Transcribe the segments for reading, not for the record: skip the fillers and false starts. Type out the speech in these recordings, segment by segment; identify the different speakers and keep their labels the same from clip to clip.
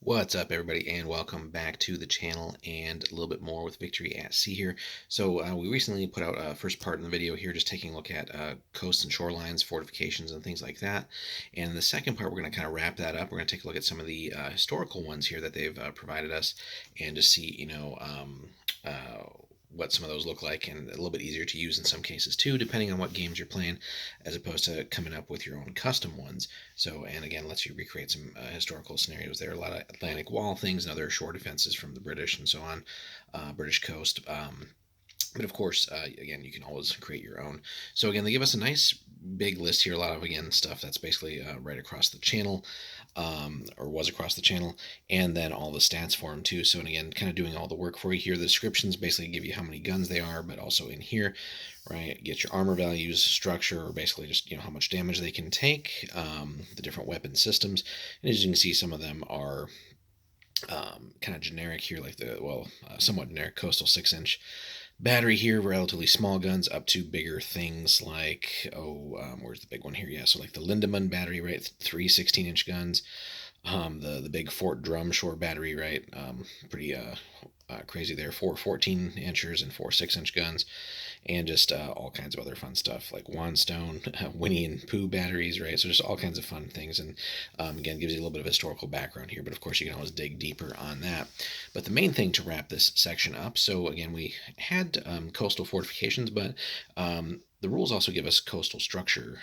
Speaker 1: What's up, everybody, and welcome back to the channel and a little bit more with Victory at Sea here. So we recently put out a first part in the video here, just taking a look at coasts and shorelines, fortifications, and things like that. And in the second part, we're going to kind of wrap that up. We're going to take a look at some of the historical ones here that they've provided us, and just see, what some of those look like, and a little bit easier to use in some cases too, depending on what games you're playing, as opposed to coming up with your own custom ones. So, and again, lets you recreate some historical scenarios there. A lot of Atlantic Wall things and other shore defenses from the British and so on, British coast. But of course, again, you can always create your own. So again, they give us a nice big list here. A lot of, again, stuff that's basically right across the channel, or was across the channel, and then all the stats for them too. So, and again, kind of doing all the work for you here. The descriptions basically give you how many guns they are, but also in here, right, get your armor values, structure, or basically just, how much damage they can take, the different weapon systems. And as you can see, some of them are kind of generic here, like somewhat generic coastal 6-inch battery here, relatively small guns, up to bigger things like, where's the big one here? Yeah, so like the Lindemann battery, right? 3 16-inch guns. The big Fort Drum shore battery, right? Pretty crazy there. 4 14-inchers and 4 6-inch guns, and just all kinds of other fun stuff like Wandstone, Winnie and Pooh batteries, right? So just all kinds of fun things, and again, gives you a little bit of historical background here, but of course you can always dig deeper on that. But the main thing to wrap this section up, so again, we had coastal fortifications, but the rules also give us coastal structure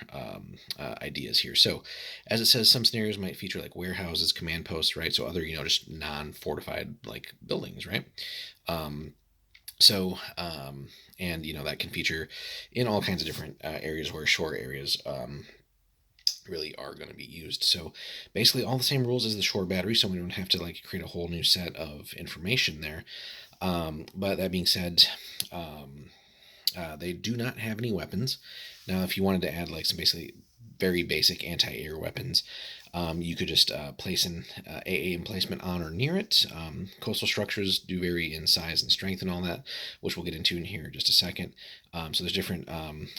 Speaker 1: ideas here. So, as it says, some scenarios might feature like warehouses, command posts, right? So other, just non-fortified like buildings, right? Um, so, and that can feature in all kinds of different areas where shore areas really are going to be used. So basically all the same rules as the shore battery, so we don't have to like create a whole new set of information there. But that being said, they do not have any weapons. Now, if you wanted to add like some basically very basic anti-air weapons, you could just place an AA emplacement on or near it. Coastal structures do vary in size and strength and all that, which we'll get into in here in just a second. So there's different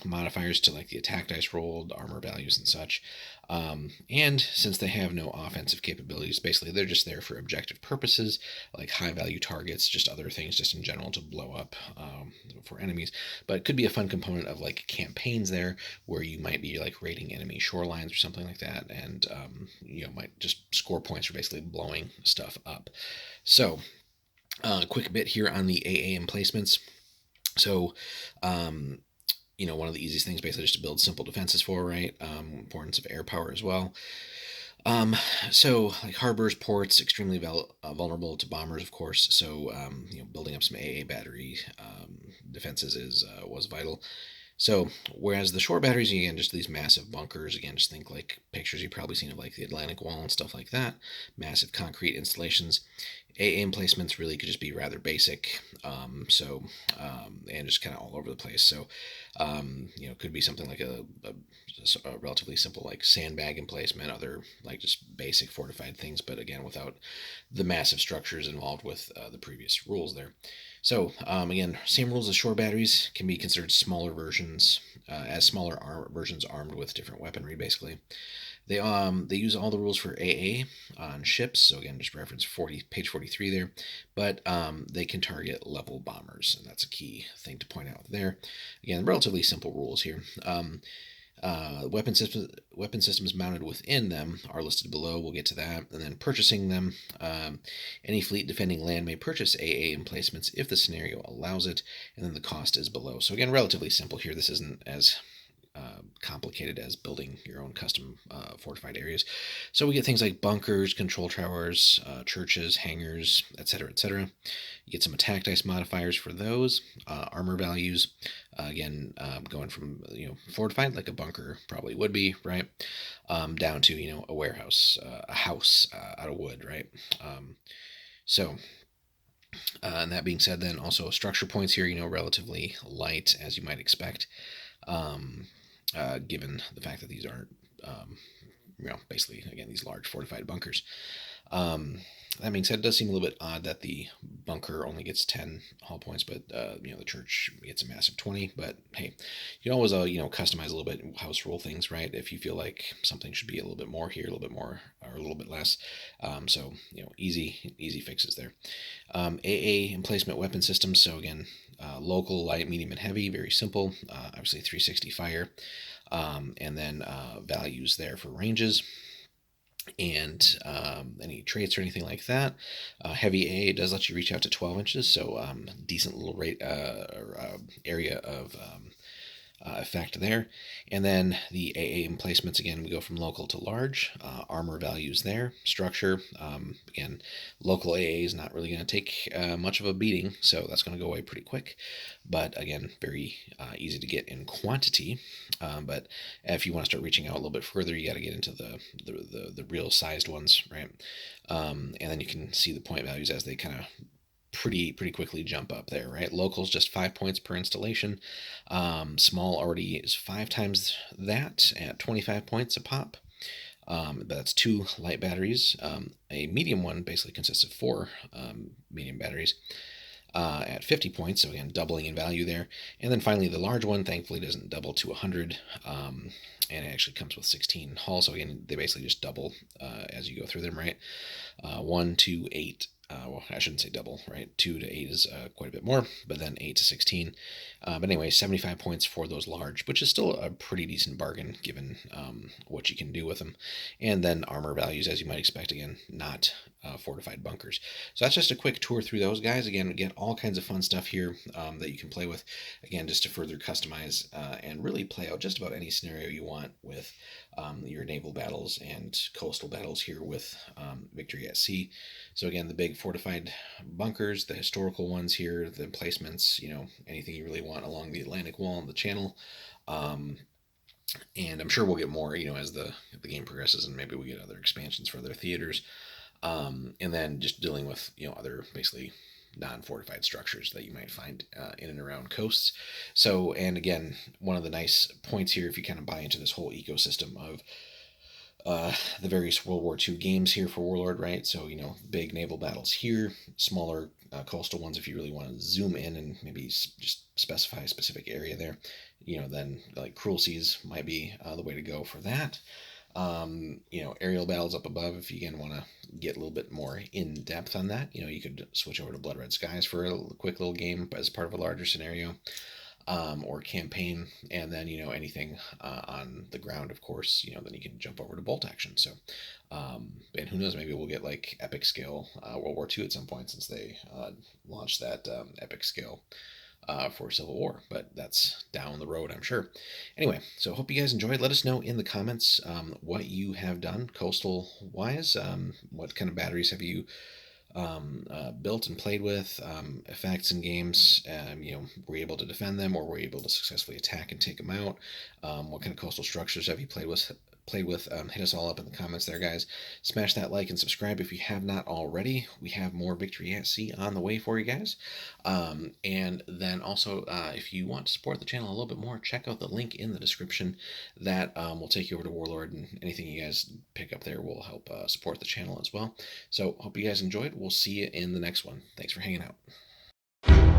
Speaker 1: modifiers to like the attack dice rolled, armor values and such. And since they have no offensive capabilities, basically they're just there for objective purposes, like high value targets, just other things just in general to blow up for enemies. But it could be a fun component of like campaigns there, where you might be like raiding enemy shorelines or something like that, and might just score points for basically blowing stuff up. So quick bit here on the AA emplacements. So one of the easiest things basically just to build simple defenses for, right? Importance of air power as well. So like harbors, ports, extremely vulnerable to bombers, of course. So building up some AA battery defenses was vital. So whereas the shore batteries, again, just these massive bunkers, again, just think like pictures you've probably seen of like the Atlantic Wall and stuff like that, massive concrete installations. AA emplacements really could just be rather basic, and just kind of all over the place. So, could be something like a relatively simple like sandbag emplacement, other like just basic fortified things, but again, without the massive structures involved with the previous rules there. So again, same rules as shore batteries, can be considered smaller versions, as smaller versions armed with different weaponry, basically. They use all the rules for AA on ships, so again, just reference page 43 there, but they can target level bombers, and that's a key thing to point out there. Again, relatively simple rules here. Weapon systems mounted within them are listed below. We'll get to that. And then purchasing them. Any fleet defending land may purchase AA emplacements if the scenario allows it, and then the cost is below. So again, relatively simple here. This isn't as complicated as building your own custom fortified areas. So we get things like bunkers, control towers, churches, hangars, etc., etc. You get some attack dice modifiers for those, armor values. Again, going from fortified like a bunker probably would be, right, down to a warehouse, a house out of wood, right. And that being said, then also structure points here, relatively light as you might expect. Given the fact that these aren't, basically, again, these large fortified bunkers. That being said, it does seem a little bit odd that the bunker only gets 10 hull points, but the church gets a massive 20. But hey, you can always customize a little bit, house rule things, right? If you feel like something should be a little bit more here, a little bit more, or a little bit less. So easy fixes there. AA emplacement weapon systems. So again, local, light, medium, and heavy. Very simple. Obviously 360 fire, and then values there for ranges and any traits or anything like that. Heavy A does let you reach out to 12 inches, so decent little rate area of effect there. And then the AA emplacements, again, we go from local to large. Armor values there. Structure, again, local AA is not really going to take much of a beating, so that's going to go away pretty quick. But again, very easy to get in quantity. But if you want to start reaching out a little bit further, you got to get into the real sized ones, right? And then you can see the point values as they kind of pretty quickly jump up there, right? Local's just 5 points per installation. Small already is 5 times that at 25 points a pop. But that's 2 light batteries. A medium one basically consists of 4 medium batteries at 50 points, so again, doubling in value there. And then finally, the large one, thankfully, doesn't double to 100, and it actually comes with 16 hull, so again, they basically just double as you go through them, right? 1 to 8. Well, I shouldn't say double, right? 2 to 8 is quite a bit more, but then 8 to 16. But anyway, 75 points for those large, which is still a pretty decent bargain given what you can do with them. And then armor values, as you might expect, again, not fortified bunkers. So that's just a quick tour through those guys. Again, we get all kinds of fun stuff here that you can play with, again, just to further customize and really play out just about any scenario you want with your naval battles and coastal battles here with Victory at Sea. So again, the big fortified bunkers, the historical ones here, the emplacements, anything you really want along the Atlantic Wall and the Channel. And I'm sure we'll get more, as the game progresses, and maybe we get other expansions for other theaters. And then just dealing with other basically non-fortified structures that you might find in and around coasts. So, and again, one of the nice points here, if you kind of buy into this whole ecosystem of the various World War II games here for Warlord, right? So, big naval battles here, smaller coastal ones if you really want to zoom in and maybe just specify a specific area there. Then like Cruel Seas might be the way to go for that. Aerial battles up above if you again want to get a little bit more in depth on that. You could switch over to Blood Red Skies for a quick little game as part of a larger scenario. Or campaign, and then anything on the ground, of course. Then you can jump over to bolt action. So, and who knows, maybe we'll get like epic scale World War II at some point, since they launched that epic scale for Civil War, but that's down the road, I'm sure. Anyway, so hope you guys enjoyed. Let us know in the comments what you have done coastal wise. What kind of batteries have you built and played with, effects in games. Were you able to defend them, or were you able to successfully attack and take them out? What kind of coastal structures have you played with? Hit us all up in the comments there, guys. Smash that like and subscribe if you have not already. We have more Victory at Sea on the way for you guys. And then also, if you want to support the channel a little bit more, check out the link in the description. That will take you over to Warlord, and anything you guys pick up there will help support the channel as well. So hope you guys enjoyed. We'll see you in the next one. Thanks for hanging out.